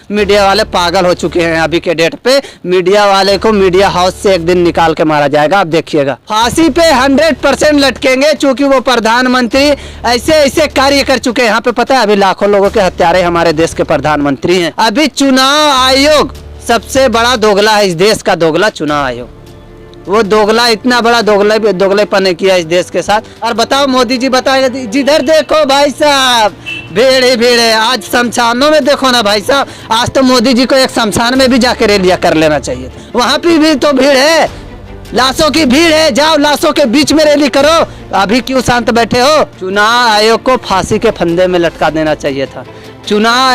Media वाले पागल हो चुके हैं अभी के डेट पे। मीडिया वाले को मीडिया हाउस से एक दिन निकाल के मारा जाएगा, आप देखिएगा। फांसी पे 100% लटकेंगे, चूंकि वो प्रधानमंत्री ऐसे ऐसे कार्य कर चुके हैं। यहाँ पे पता है अभी लाखों लोगों के हत्यारे हमारे देश के प्रधानमंत्री हैं। अभी चुनाव आयोग सबसे बड़ा दोगला है इस देश का, दोगला चुनाव आयोग। वो दोगला इतना बड़ा दोगलेपन ने किया इस देश के साथ। और बताओ मोदी जी बताएगा, जिधर देखो भाई साहब भीड़ ही भीड़ है। आज शमशानों में देखो ना भाई साहब, आज तो मोदी जी को एक शमशान में भी जाके रैलिया कर लेना चाहिए। वहाँ पे भी तो भीड़ है, लाशों की भीड़ है। जाओ लाशों के बीच में रैली करो, अभी क्यों शांत बैठे हो? चुनाव आयोग को फांसी के फंदे में लटका देना चाहिए था। चुनाव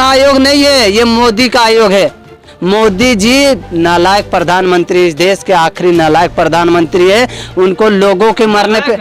आयोग नहीं है, ये मोदी का आयोग है। मोदी जी नालायक प्रधानमंत्री, इस देश के आखिरी नालायक प्रधानमंत्री है। उनको लोगों के मरने पे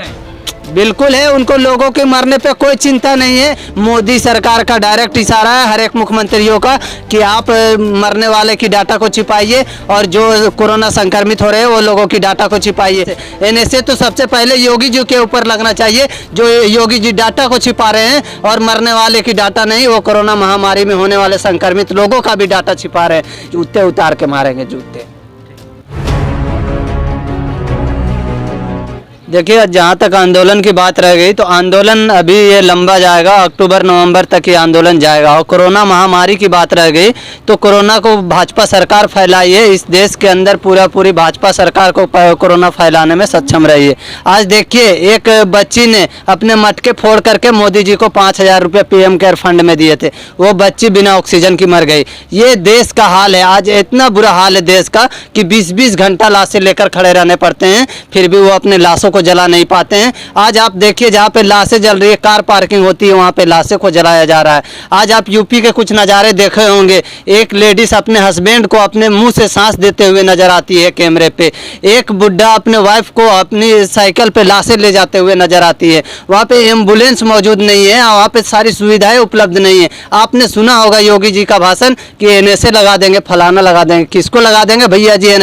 बिल्कुल है, उनको लोगों के मरने पे कोई चिंता नहीं है। मोदी सरकार का डायरेक्ट इशारा है हर एक मुख्यमंत्रियों का कि आप मरने वाले की डाटा को छिपाइए और जो कोरोना संक्रमित हो रहे हैं वो लोगों की डाटा को छिपाइए। इनसे तो सबसे पहले योगी जी के ऊपर लगना चाहिए, जो योगी जी डाटा को छिपा रहे हैं और मरने वाले की डाटा नहीं, वो कोरोना महामारी में होने वाले संक्रमित लोगों का भी डाटा छिपा रहे हैं। जूते उतार के मारेंगे, जूते। देखिए, जहाँ तक आंदोलन की बात रह गई तो आंदोलन अभी ये लंबा जाएगा, अक्टूबर नवंबर तक ये आंदोलन जाएगा। और कोरोना महामारी की बात रह गई तो कोरोना को भाजपा सरकार फैलाई है इस देश के अंदर, पूरी भाजपा सरकार को कोरोना फैलाने में सक्षम रही है। आज देखिए, एक बच्ची ने अपने मटके फोड़ करके मोदी जी को 5,000 रुपये PM केयर फंड में दिए थे। वो बच्ची बिना ऑक्सीजन की मर गई। ये देश का हाल है। आज इतना बुरा हाल है देश का कि 20-20 घंटा लाशें लेकर खड़े रहने पड़ते हैं, फिर भी वो अपने लाशों को जला नहीं पाते हैं। आज आप देखिए, जहाँ पे लाशें जल रही है, कार पार्किंग होती है, वहाँ पे लाशों को जलाया जा रहा है। आज आप यूपी के कुछ नज़ारे देखे होंगे, एक लेडीज अपने हस्बैंड को अपने मुंह से सांस देते हुए नजर आती है कैमरे पे। एक बुढ़ा अपने वाइफ को अपनी साइकिल पे लाशें ले जाते हुए नजर आती है। वहाँ पे एम्बुलेंस मौजूद नहीं है, वहाँ पे सारी सुविधाएं उपलब्ध नहीं है। आपने सुना होगा योगी जी का भाषण कि NSA लगा देंगे, फलाना लगा देंगे। किसको लगा देंगे भैया जी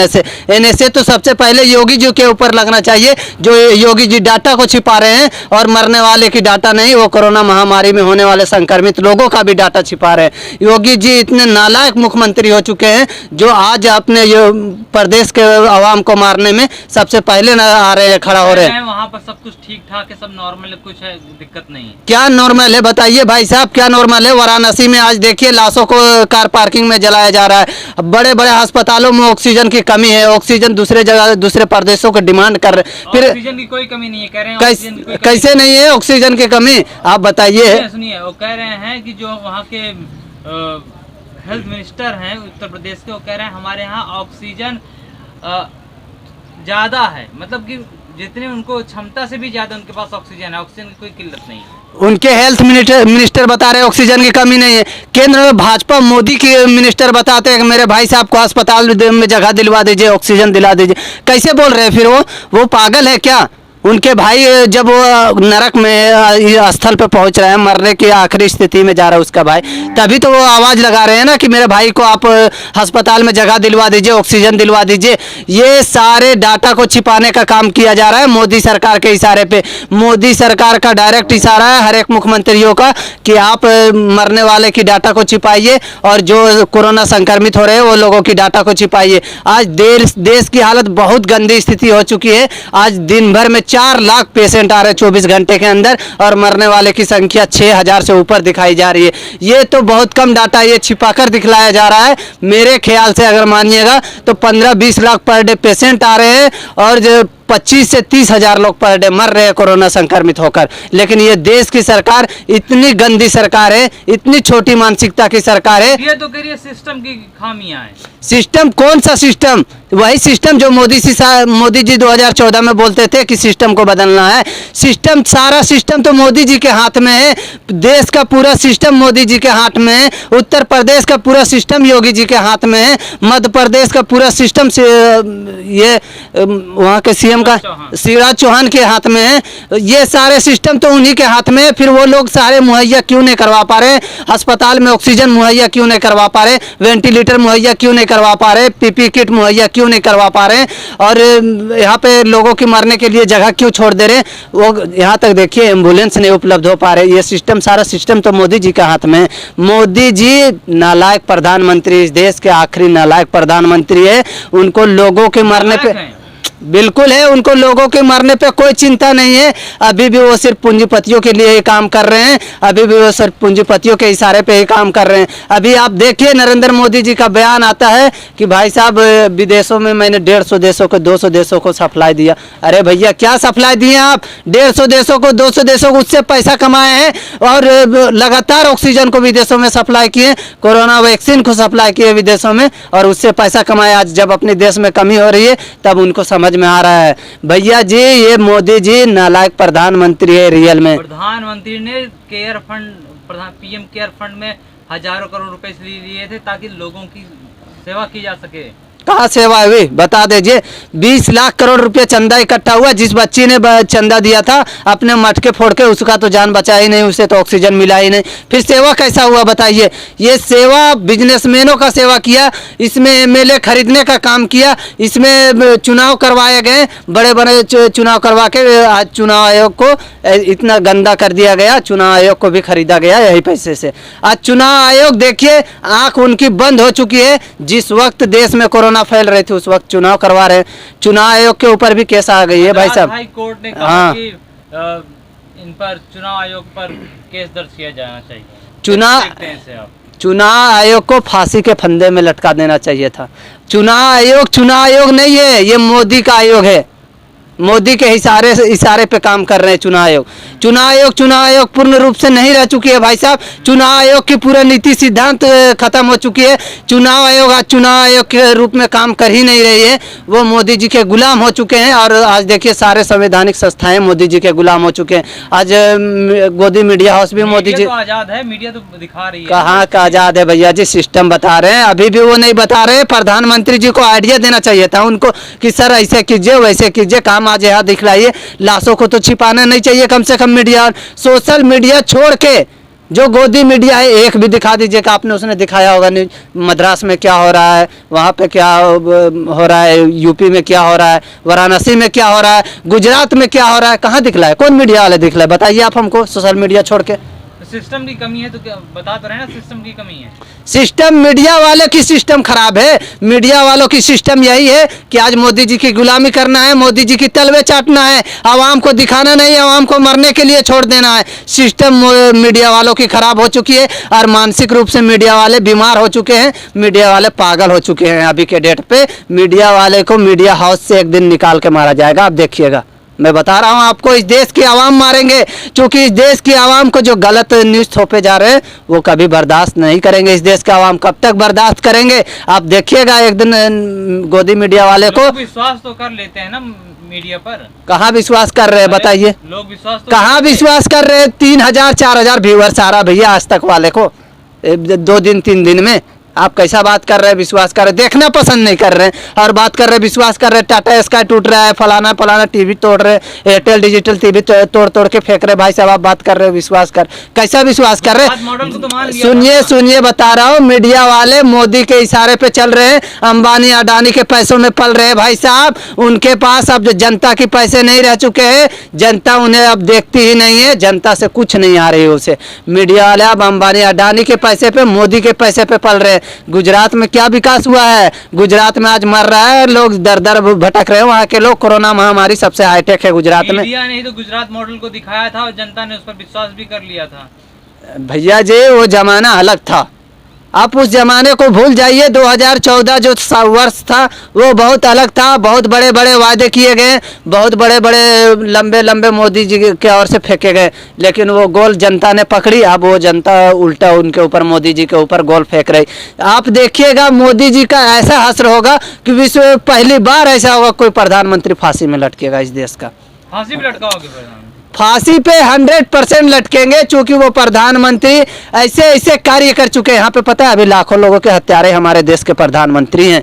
NSA तो सबसे पहले योगी जी के ऊपर लगना चाहिए, जो योगी जी डाटा को छिपा रहे हैं और मरने वाले की डाटा नहीं, वो कोरोना महामारी में होने वाले संक्रमित लोगों का भी डाटा छिपा रहे हैं। योगी जी इतने नालायक मुख्यमंत्री हो चुके हैं जो आज अपने प्रदेश के आवाम को मारने में सबसे पहले आ रहे हैं, खड़ा हो रहे हैं। वहाँ पर सब कुछ ठीक ठाक है, सब नॉर्मल है, कुछ है दिक्कत नहीं है। क्या नॉर्मल है बताइए भाई साहब, क्या नॉर्मल है? वाराणसी में आज देखिए लाशों को कार पार्किंग में जलाया जा रहा है। बड़े बड़े अस्पतालों में ऑक्सीजन की कमी है, ऑक्सीजन दूसरे जगह दूसरे प्रदेशों को डिमांड कर रहे हैं। फिर ऑक्सीजन की कोई कमी नहीं है, कह रहे हैं कैसे नहीं है ऑक्सीजन की कमी? आप बताइए। सुनिए, वो कह रहे हैं कि जो वहाँ के हेल्थ मिनिस्टर हैं उत्तर प्रदेश के, वो कह रहे हैं हमारे यहाँ ऑक्सीजन ज्यादा है, मतलब कि जितने उनको क्षमता से भी ज्यादा उनके पास ऑक्सीजन है, ऑक्सीजन की कोई किल्लत नहीं है। उनके हेल्थ मिनिस्टर बता रहे हैं ऑक्सीजन की कमी नहीं है। केंद्र में भाजपा मोदी के मिनिस्टर बताते हैं कि मेरे भाई साहब को अस्पताल में जगह दिलवा दीजिए, ऑक्सीजन दिला दीजिए। कैसे बोल रहे हैं फिर वो पागल है क्या? उनके भाई जब वो नरक में स्थल पे पहुंच रहे हैं, मरने की आखिरी स्थिति में जा रहा है उसका भाई, तभी तो वो आवाज़ लगा रहे हैं ना कि मेरे भाई को आप अस्पताल में जगह दिलवा दीजिए, ऑक्सीजन दिलवा दीजिए। ये सारे डाटा को छिपाने का काम किया जा रहा है मोदी सरकार के इशारे पे। मोदी सरकार का डायरेक्ट इशारा है हर एक मुख्यमंत्रियों का कि आप मरने वाले की डाटा को छिपाइए और जो कोरोना संक्रमित हो रहे हैं वो लोगों की डाटा को छिपाइए। आज देश की हालत बहुत गंदी स्थिति हो चुकी है। आज दिन भर में 4 लाख पेशेंट आ रहे हैं 24 घंटे के अंदर और मरने वाले की संख्या 6,000 से ऊपर दिखाई जा रही है। ये तो बहुत कम डाटा ये छिपाकर दिखलाया जा रहा है। मेरे ख्याल से अगर मानिएगा तो 15-20 लाख पर डे पेशेंट आ रहे हैं और जो 25 से 30 हजार लोग पर डे मर रहे हैं कोरोना संक्रमित होकर। लेकिन ये देश की सरकार इतनी गंदी सरकार है, इतनी छोटी मानसिकता की सरकार है। ये तो करिए सिस्टम की खामियां हैं। सिस्टम कौन सा सिस्टम? वही सिस्टम जो मोदी जी 2014 में बोलते थे कि सिस्टम को बदलना है। सिस्टम, सारा सिस्टम तो मोदी जी के हाथ में है। देश का पूरा सिस्टम मोदी जी के हाथ में है। उत्तर प्रदेश का पूरा सिस्टम योगी जी के हाथ में है। मध्य प्रदेश का पूरा सिस्टम से ये वहाँ के पीएम का शिवराज चौहान के हाथ में है। ये सारे सिस्टम तो उन्हीं के हाथ में है, फिर वो लोग सारे मुहैया क्यों नहीं करवा पा रहे? अस्पताल में ऑक्सीजन मुहैया क्यों नहीं करवा पा रहे? वेंटिलेटर मुहैया क्यों नहीं करवा पा रहे? पीपी किट मुहैया क्यों नहीं करवा पा रहे? और यहाँ पे लोगों की मरने के लिए जगह क्यों छोड़ दे रहे? वो यहाँ तक देखिए एम्बुलेंस नहीं उपलब्ध हो पा रहे। ये सिस्टम, सारा सिस्टम तो मोदी जी के हाथ में है। मोदी जी नालायक प्रधानमंत्री, इस देश के आखिरी नालायक प्रधानमंत्री है। उनको लोगों के मरने पे बिल्कुल है, उनको लोगों के मरने पे कोई चिंता नहीं है। अभी भी वो सिर्फ पूंजीपतियों के लिए ही काम कर रहे हैं, अभी भी वो सिर्फ पूंजीपतियों के इशारे पे ही काम कर रहे हैं। अभी आप देखिए नरेंद्र मोदी जी का बयान आता है कि भाई साहब विदेशों में मैंने 150 देशों को 200 देशों को सप्लाई दिया। अरे भैया क्या सप्लाई दिए आप? 150 देशों को 200 देशों को उससे पैसा कमाए हैं और लगातार ऑक्सीजन को विदेशों में सप्लाई किए, कोरोना वैक्सीन को सप्लाई किए विदेशों में और उससे पैसा कमाए। आज जब अपने देश में कमी हो रही है तब उनको समझ में आ रहा है। भैया जी ये मोदी जी नालायक प्रधानमंत्री है रियल में। प्रधानमंत्री ने care fund, PM care fund में हजारों करोड़ रुपए इसलिए लिए थे ताकि लोगों की सेवा की जा सके। कहाँ सेवा हुई बता दीजिए? 20 लाख करोड़ रुपए चंदा इकट्ठा हुआ। जिस बच्ची ने चंदा दिया था अपने मटके फोड़ के, उसका तो जान बचा ही नहीं, उसे तो ऑक्सीजन मिला ही नहीं। फिर सेवा कैसा हुआ बताइए? ये सेवा बिजनेसमैनों का सेवा किया, इसमें एमएलए खरीदने का काम किया, इसमें चुनाव करवाए गए, बड़े बड़े चुनाव करवा के आज चुनाव आयोग को इतना गंदा कर दिया गया। चुनाव आयोग को भी खरीदा गया यही पैसे से। आज चुनाव आयोग देखिए आंख उनकी बंद हो चुकी है। जिस वक्त देश में कोरोना फैल रही थी उस वक्त चुनाव करवा रहे हैं। चुनाव आयोग के ऊपर भी केस आ गई है भाई साहब। हाई कोर्ट ने कहा कि इन पर चुनाव आयोग पर केस दर्ज किया जाना चाहिए। चुनाव आयोग को फांसी के फंदे में लटका देना चाहिए था। चुनाव आयोग नहीं है, ये मोदी का आयोग है। मोदी के इशारे पे काम कर रहे हैं चुनाव आयोग पूर्ण रूप से नहीं रह चुकी है भाई साहब। चुनाव आयोग की पूरा नीति सिद्धांत खत्म हो चुकी है। चुनाव आयोग आज चुनाव आयोग के रूप में काम कर ही नहीं रही है, वो मोदी जी के गुलाम हो चुके हैं। और आज देखिए सारे संवैधानिक संस्थाएं मोदी जी के गुलाम हो चुके हैं। आज गोदी मीडिया हाउस भी मोदी जी, आजाद है मीडिया तो दिखा रही है। कहाँ का आजाद है भैया जी? सिस्टम बता रहे हैं, अभी भी वो नहीं बता रहे। प्रधानमंत्री जी को आइडिया देना चाहिए था उनको कि सर ऐसे कीजिए वैसे कीजिए, काम आज यहाँ दिखलाइए। लाशों को तो छिपाना नहीं चाहिए कम से कम मीडिया। सोशल मीडिया छोड़ के जो गोदी मीडिया है एक भी दिखा दीजिएगा। आपने उसने दिखाया होगा न्यूज, मद्रास में क्या हो रहा है, वहाँ पे क्या हो रहा है, यूपी में क्या हो रहा है, वाराणसी में क्या हो रहा है, गुजरात में क्या हो रहा है, कहाँ दिखलाए? कौन मीडिया वाले दिखलाए बताइए आप हमको? सोशल मीडिया छोड़ के सिस्टम की कमी है तो क्या बता तो रहे हैं ना, सिस्टम की कमी है। सिस्टम मीडिया वाले की सिस्टम खराब है। मीडिया वालों की सिस्टम यही है कि आज मोदी जी की गुलामी करना है, मोदी जी की तलवे चाटना है, आवाम को दिखाना नहीं, आवाम को मरने के लिए छोड़ देना है। सिस्टम मीडिया वालों की खराब हो चुकी है और मानसिक रूप से मीडिया वाले बीमार हो चुके हैं, मीडिया वाले पागल हो चुके हैं। अभी के डेट पे मीडिया वाले को मीडिया हाउस से एक दिन निकाल के मारा जाएगा, आप देखिएगा। मैं बता रहा हूँ आपको, इस देश की आवाम मारेंगे, क्योंकि इस देश की आवाम को जो गलत न्यूज़ थोपे जा रहे हैं वो कभी बर्दाश्त नहीं करेंगे। इस देश का आवाम कब तक बर्दाश्त करेंगे? आप देखिएगा एक दिन गोदी मीडिया वाले को। विश्वास तो कर लेते हैं ना मीडिया पर। कहाँ विश्वास कर रहे हैं बताइए? लोग विश्वास तो कहाँ विश्वास कर रहे हैं? 3000-4000 व्यूअर्स आ रहा भैया आज तक वाले को 2 दिन 3 दिन में। आप कैसा बात कर रहे हैं? विश्वास कर रहे, देखना पसंद नहीं कर रहे हैं और बात कर रहे विश्वास कर रहे। टाटा स्काई टूट रहा है, फलाना टीवी तोड़ रहे, एयरटेल डिजिटल टीवी तोड़ के फेंक रहे। भाई साहब आप बात कर रहे हो विश्वास कर, कैसा विश्वास कर रहे हैं? सुनिए बता रहा हूँ, मीडिया वाले मोदी के इशारे पे चल रहे हैं, अंबानी अडानी के पैसों में पल रहे हैं भाई साहब। उनके पास अब जो जनता के पैसे नहीं रह चुके हैं, जनता उन्हें अब देखती ही नहीं है, जनता से कुछ नहीं आ रही है उसे। मीडिया वाले अब अंबानी अडानी के पैसे पे, मोदी के पैसे पे पल रहे हैं। गुजरात में क्या विकास हुआ है? गुजरात में आज मर रहा है लोग, दर दर भटक रहे हैं वहाँ के लोग। कोरोना महामारी सबसे हाईटेक है गुजरात में। मीडिया ने ही तो गुजरात मॉडल को दिखाया था और जनता ने उस पर विश्वास भी कर लिया था। भैया जी वो जमाना अलग था, आप उस जमाने को भूल जाइए। 2014 जो वर्ष था वो बहुत अलग था। बहुत बड़े बड़े वादे किए गए, बहुत बड़े बड़े लंबे मोदी जी के ओर से फेंके गए, लेकिन वो गोल जनता ने पकड़ी। अब वो जनता उल्टा उनके ऊपर, मोदी जी के ऊपर गोल फेंक रही। आप देखिएगा मोदी जी का ऐसा हश्र होगा कि विश्व में पहली बार ऐसा होगा कोई प्रधानमंत्री फांसी में लटकेगा इस देश का। फांसी में लटका होगा, फांसी पे 100% लटकेंगे, क्योंकि वो प्रधानमंत्री ऐसे कार्य कर चुके हैं। यहाँ पे पता है अभी लाखों लोगों के हत्यारे हमारे देश के प्रधानमंत्री हैं।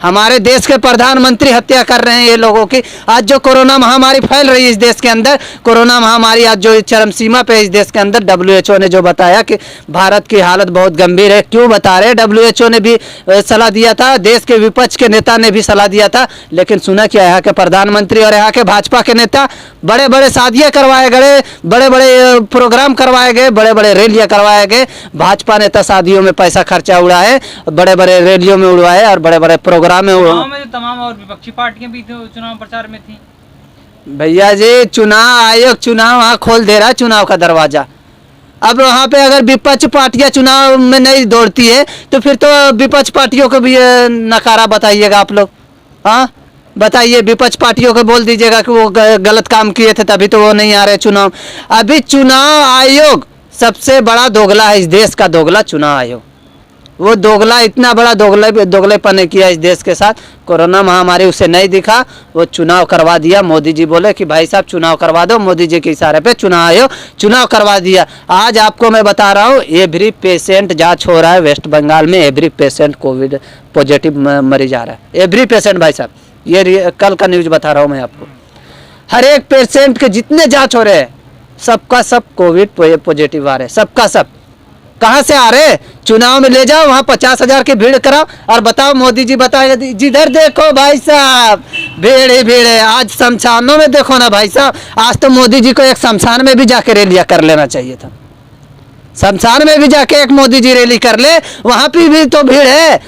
हमारे देश के प्रधानमंत्री हत्या कर रहे हैं ये लोगों की। आज जो कोरोना महामारी फैल रही है इस देश के अंदर, कोरोना महामारी आज जो चरम सीमा पे है इस देश के अंदर, WHO ने जो बताया कि भारत की हालत बहुत गंभीर है। क्यों बता रहे हैं? WHO ने भी सलाह दिया था, देश के विपक्ष के नेता ने भी सलाह दिया था, लेकिन सुना क्या, यहाँ के प्रधानमंत्री और यहाँ के भाजपा के नेता बड़े बड़े शादियाँ करवाए गए, बड़े बड़े प्रोग्राम करवाए गए, बड़े बड़े रैलियाँ करवाए गए। भाजपा नेता शादियों में पैसा खर्चा उड़ाए, बड़े बड़े रैलियों में उड़वाए और बड़े बड़े प्रोग्राम में जो तमाम और विपक्षी पार्टियां भी चुनाव प्रचार में थी। भैया जी, चुनाव आयोग चुनाव वहाँ खोल दे रहा है, चुनाव का दरवाजा। अब वहाँ पे अगर विपक्ष पार्टियां चुनाव में नहीं दौड़ती है तो फिर तो विपक्ष पार्टियों को भी नकारा बताइएगा आप लोग। हाँ बताइए, विपक्ष पार्टियों को बोल दीजिएगा कि वो गलत काम किए थे तभी तो वो नहीं आ रहे चुनाव। अभी चुनाव आयोग सबसे बड़ा दोगला है इस देश का, दोगला चुनाव आयोग। वो दोगला इतना बड़ा दोगलेपन ने किया इस देश के साथ। कोरोना महामारी उसे नहीं दिखा, वो चुनाव करवा दिया। मोदी जी बोले कि भाई साहब चुनाव करवा दो, मोदी जी के इशारे पे चुनाव आयोग चुनाव करवा दिया। आज आपको मैं बता रहा हूँ, एवरी पेशेंट जांच हो रहा है वेस्ट बंगाल में, एवरी पेशेंट कोविड पॉजिटिव मरीज आ रहा है, एवरी पेशेंट। भाई साहब ये कल का न्यूज बता रहा हूँ मैं आपको। हर एक पेशेंट के जितने जाँच हो रहे हैं सबका सब कोविड पॉजिटिव आ रहे हैं, सबका सब। कहाँ से आ रहे? चुनाव में ले जाओ, वहाँ 50,000 की भीड़ कराओ और बताओ मोदी जी बताए, जिधर देखो भाई साहब भीड़ ही भीड़ है। आज शमशानों में देखो ना भाई साहब, आज तो मोदी जी को एक शमशान में भी जाके रैलियाँ कर लेना चाहिए था। शमशान में भी जाके एक मोदी जी रैली कर ले, वहाँ पे भी तो भीड़ है,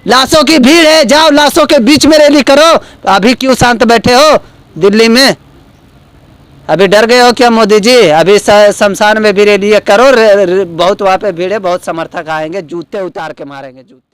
लाशों की भीड़ है। जाओ लाशों के बीच में रैली करो। अभी क्यों शांत बैठे हो दिल्ली में? अभी डर गए हो क्या मोदी जी? अभी शमशान में भी रैली करो, बहुत वहाँ पे भीड़ है, बहुत समर्थक आएंगे, जूते उतार के मारेंगे, जूते।